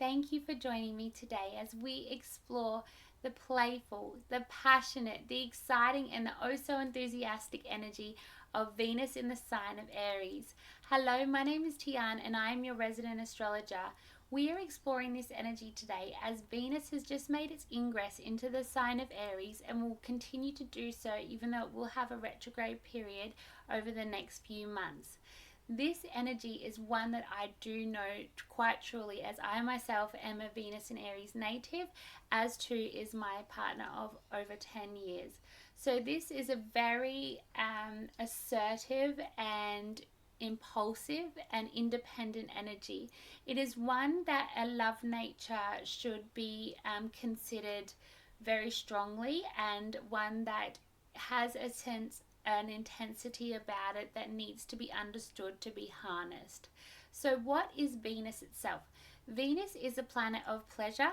thank you for joining me today as we explore the playful, the passionate, the exciting, and the oh so enthusiastic energy of Venus in the sign of Aries. Hello, my name is Tian and I am your resident astrologer. We are exploring this energy today as Venus has just made its ingress into the sign of Aries and will continue to do so even though it will have a retrograde period over the next few months. This energy is one that I do know quite truly, as I myself am a Venus and Aries native, as too is my partner of over 10 years. So this is a very assertive and impulsive and independent energy. It is one that a love nature should be considered very strongly, and one that has a sense, an intensity about it that needs to be understood to be harnessed. So, what is Venus itself? Venus is a planet of pleasure,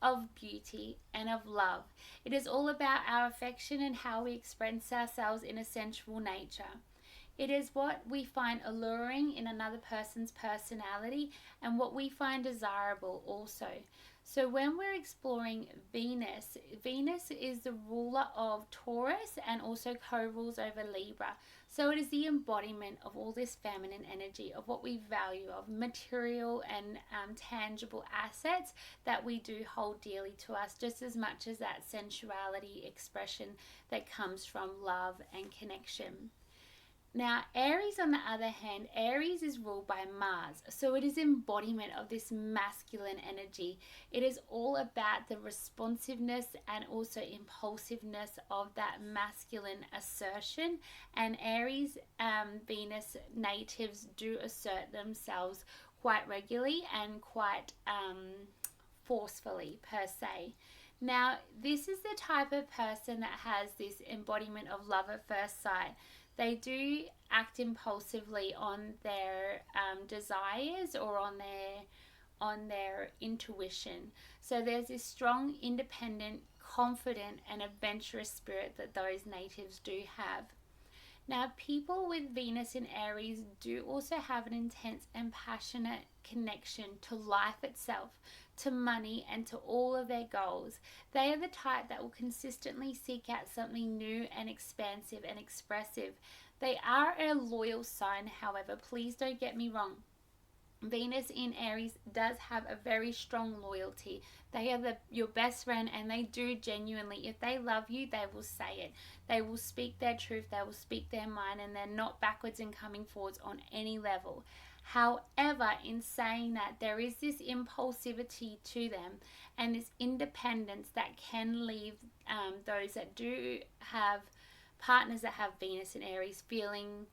of beauty, and of love. It is all about our affection and how we express ourselves in a sensual nature. It is what we find alluring in another person's personality and what we find desirable also. So when we're exploring Venus, Venus is the ruler of Taurus and also co-rules over Libra. So it is the embodiment of all this feminine energy, of what we value, of material and tangible assets that we do hold dearly to us, just as much as that sensuality expression that comes from love and connection. Now, Aries, on the other hand, Aries is ruled by Mars. So it is embodiment of this masculine energy. It is all about the responsiveness and also impulsiveness of that masculine assertion. And Aries Venus natives do assert themselves quite regularly and quite forcefully per se. Now, this is the type of person that has this embodiment of love at first sight. They do act impulsively on their desires or on their intuition. So there's this strong, independent, confident, and adventurous spirit that those natives do have. Now, people with Venus in Aries do also have an intense and passionate connection to life itself, to money, and to all of their goals. They are the type that will consistently seek out something new and expansive and expressive. They are a loyal sign, however, please don't get me wrong. Venus in Aries does have a very strong loyalty. They are your best friend, and they do genuinely, if they love you, they will say it. They will speak their truth, they will speak their mind, and they're not backwards and coming forwards on any level. However, in saying that, there is this impulsivity to them and this independence that can leave those that do have partners that have Venus in Aries feeling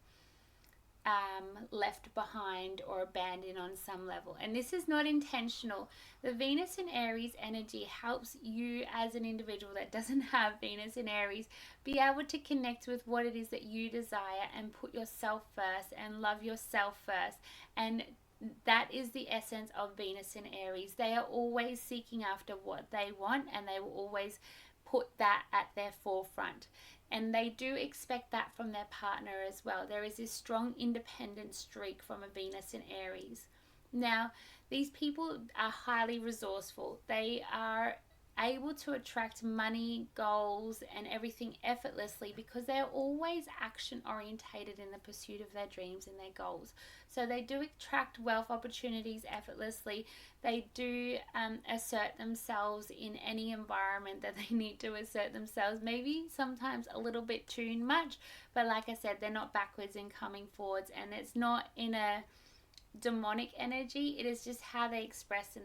left behind or abandoned on some level. And this is not intentional. The Venus in Aries energy helps you as an individual that doesn't have Venus in Aries be able to connect with what it is that you desire and put yourself first and love yourself first. And that is the essence of Venus in Aries. They are always seeking after what they want, and they will always put that at their forefront. And they do expect that from their partner as well. There is this strong independent streak from a Venus in Aries. Now, these people are highly resourceful. They are able to attract money, goals, and everything effortlessly because they're always action orientated in the pursuit of their dreams and their goals. So they do attract wealth opportunities effortlessly. They do assert themselves in any environment that they need to assert themselves, maybe sometimes a little bit too much, but like I said, they're not backwards and coming forwards, and it's not in a demonic energy. It is just how they express and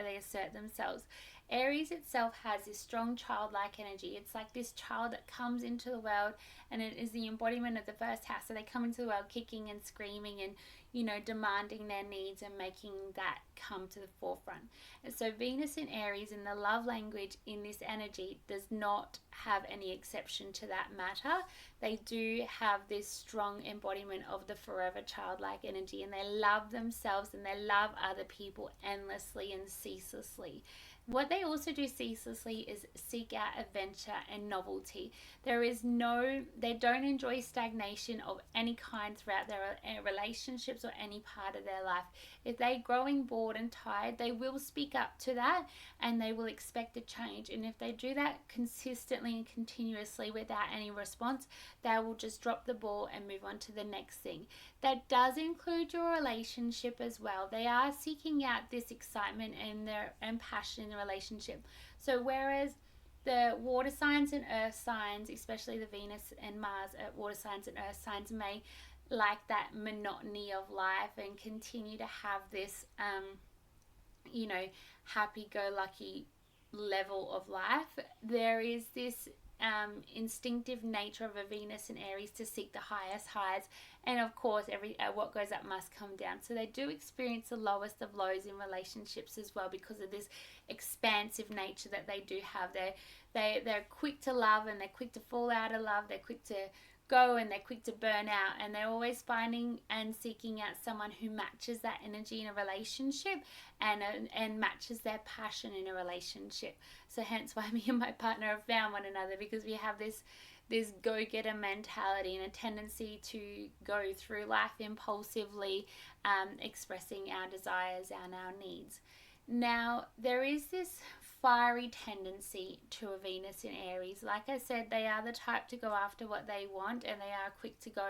they assert themselves. Aries itself has this strong childlike energy. It's like this child that comes into the world, and it is the embodiment of the first house. So they come into the world kicking and screaming and, demanding their needs and making that come to the forefront. And so Venus in Aries, in the love language in this energy, does not have any exception to that matter. They do have this strong embodiment of the forever childlike energy, and they love themselves and they love other people endlessly and ceaselessly. What they also do ceaselessly is seek out adventure and novelty. They don't enjoy stagnation of any kind throughout their relationships or any part of their life. If they're growing bored and tired, they will speak up to that and they will expect a change. And if they do that consistently and continuously without any response, they will just drop the ball and move on to the next thing. That does include your relationship as well. They are seeking out this excitement and passion in the relationship. So whereas the water signs and earth signs, especially the Venus and Mars water signs and earth signs, may like that monotony of life and continue to have this happy-go-lucky level of life. There is this instinctive nature of a Venus and Aries to seek the highest highs, and of course, what goes up must come down. So they do experience the lowest of lows in relationships as well because of this expansive nature that they do have. They're quick to love and they're quick to fall out of love. They're quick to go and they're quick to burn out, and they're always finding and seeking out someone who matches that energy in a relationship and matches their passion in a relationship. So hence why me and my partner have found one another, because we have this go-getter mentality and a tendency to go through life impulsively, expressing our desires and our needs. Now, there is this fiery tendency to a Venus in Aries. Like I said, they are the type to go after what they want, and they are quick to go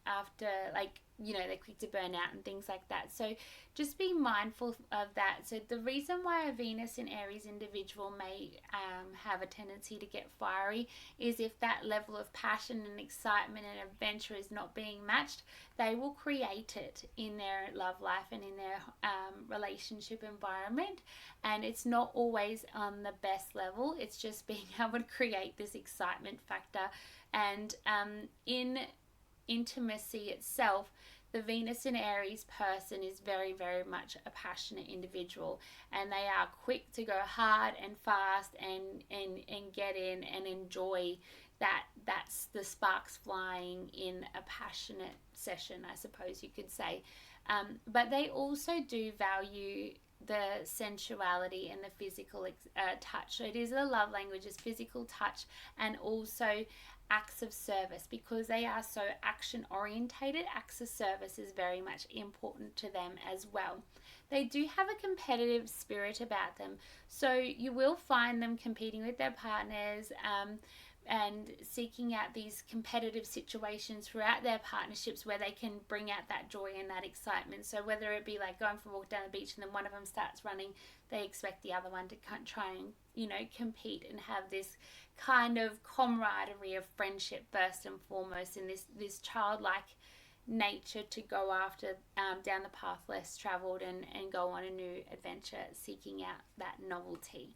after, they're quick to burn out and things like that. So just be mindful of that. So the reason why a Venus in Aries individual may have a tendency to get fiery is if that level of passion and excitement and adventure is not being matched, they will create it in their love life and in their relationship environment. And it's not always on the best level. It's just being able to create this excitement factor. And in intimacy itself, the Venus in Aries person is very, very much a passionate individual, and they are quick to go hard and fast and get in and enjoy that. That's the sparks flying in a passionate session, I suppose you could say. But they also do value the sensuality and the physical touch. So it is a love language, is physical touch, and also acts of service. Because they are so action orientated, acts of service is very much important to them as well. They do have a competitive spirit about them, so you will find them competing with their partners, and seeking out these competitive situations throughout their partnerships where they can bring out that joy and that excitement. So whether it be like going for a walk down the beach and then one of them starts running, they expect the other one to try and compete and have this kind of camaraderie of friendship first and foremost, in this childlike nature to go after down the path less traveled and go on a new adventure, seeking out that novelty.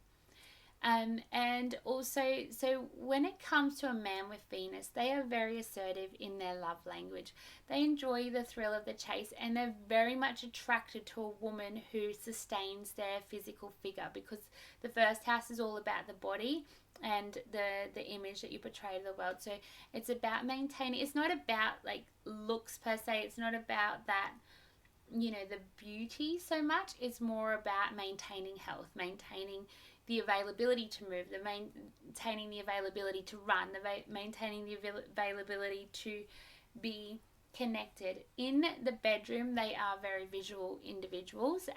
And also, so when it comes to a man with Venus, they are very assertive in their love language. They enjoy the thrill of the chase, and they're very much attracted to a woman who sustains their physical figure, because the first house is all about the body and the image that you portray to the world. So it's about maintaining. It's not about like looks per se. It's not about that, the beauty so much. It's more about maintaining health, maintaining the availability to move, maintaining the availability to run, maintaining the availability to be connected. In the bedroom, they are very visual individuals,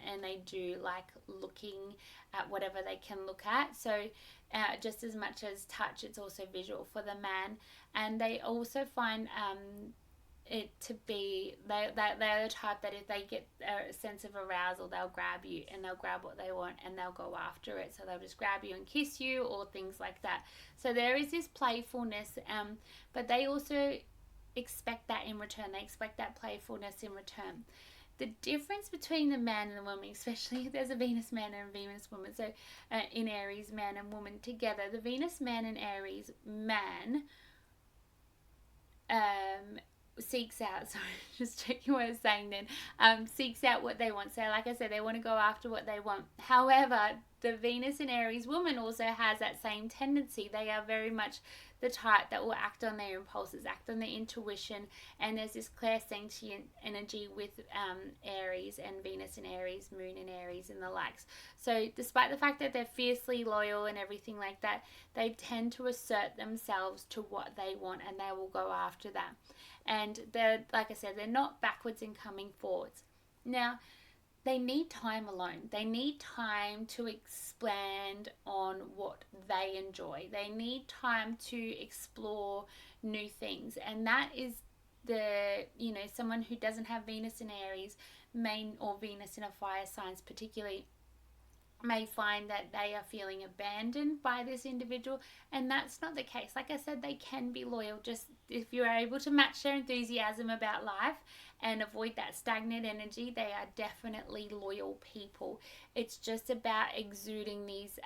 and they do like looking at whatever they can look at. So just as much as touch, it's also visual for the man. And they also find it to be, they're the type that if they get a sense of arousal, they'll grab you and they'll grab what they want and they'll go after it. So they'll just grab you and kiss you or things like that. So there is this playfulness, but they also expect that in return. They expect that playfulness in return. The difference between the man and the woman, especially if there's a Venus man and a Venus woman, so in Aries, man and woman together, the Venus man and Aries man seeks out, sorry, just checking what I was saying then, seeks out what they want. So like I said, they want to go after what they want. However, the Venus and Aries woman also has that same tendency. They are very much the type that will act on their impulses, act on their intuition, and there's this clairsentient energy with Aries and Venus in Aries, Moon in Aries, and the likes. So despite the fact that they're fiercely loyal and everything like that, they tend to assert themselves to what they want, and they will go after that. And they're, like I said, they're not backwards in coming forwards. Now, they need time alone. They need time to expand on what they enjoy. They need time to explore new things. And that is someone who doesn't have Venus in Aries, or Venus in a fire signs particularly, may find that they are feeling abandoned by this individual, and that's not the case. Like I said, they can be loyal. Just if you're able to match their enthusiasm about life and avoid that stagnant energy, they are definitely loyal people. It's just about exuding these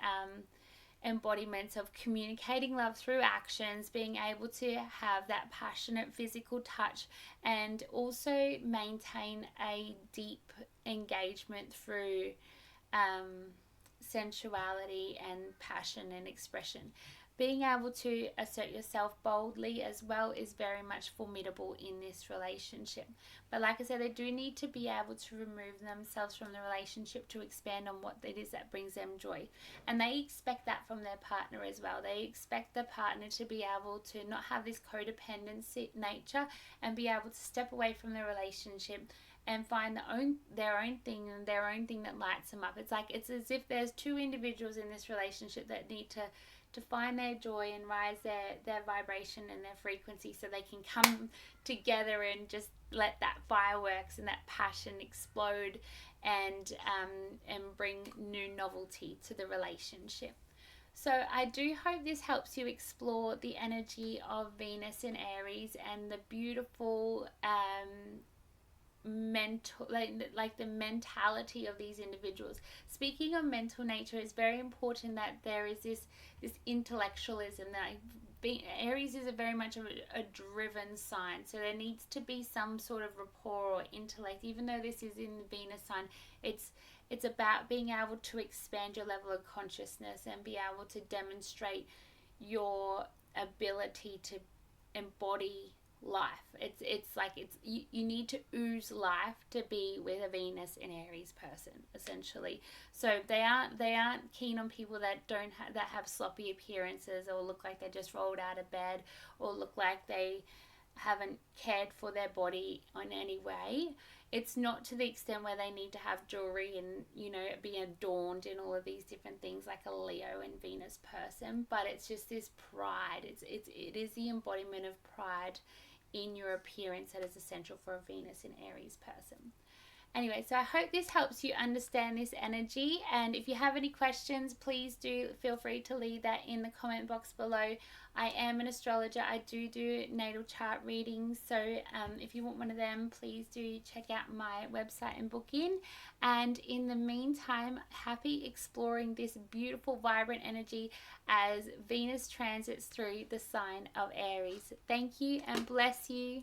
embodiments of communicating love through actions, being able to have that passionate physical touch, and also maintain a deep engagement through sensuality and passion and expression. Being able to assert yourself boldly as well is very much formidable in this relationship. But like I said, they do need to be able to remove themselves from the relationship to expand on what it is that brings them joy. And they expect that from their partner as well. They expect the partner to be able to not have this codependency nature and be able to step away from the relationship and find their own thing and their own thing that lights them up. It's as if there's two individuals in this relationship that need to find their joy and rise their vibration and their frequency, so they can come together and just let that fireworks and that passion explode and bring new novelty to the relationship. So I do hope this helps you explore the energy of Venus in Aries and the beautiful mental, like the mentality of these individuals. Speaking of mental nature, it's very important that there is this intellectualism. That Aries is very much a driven sign, so there needs to be some sort of rapport or intellect. Even though this is in the Venus sign, it's about being able to expand your level of consciousness and be able to demonstrate your ability to embody life. You need to ooze life to be with a Venus in Aries person, essentially. So they aren't keen on people that that have sloppy appearances, or look like they just rolled out of bed, or look like they haven't cared for their body in any way. It's not to the extent where they need to have jewelry and be adorned in all of these different things like a Leo and Venus person, but it's just this pride. It is the embodiment of pride in your appearance that is essential for a Venus in Aries person. Anyway, so I hope this helps you understand this energy, and if you have any questions, please do feel free to leave that in the comment box below. I am an astrologer. I do natal chart readings, so if you want one of them, please do check out my website and book in. And in the meantime, happy exploring this beautiful, vibrant energy as Venus transits through the sign of Aries. Thank you and bless you.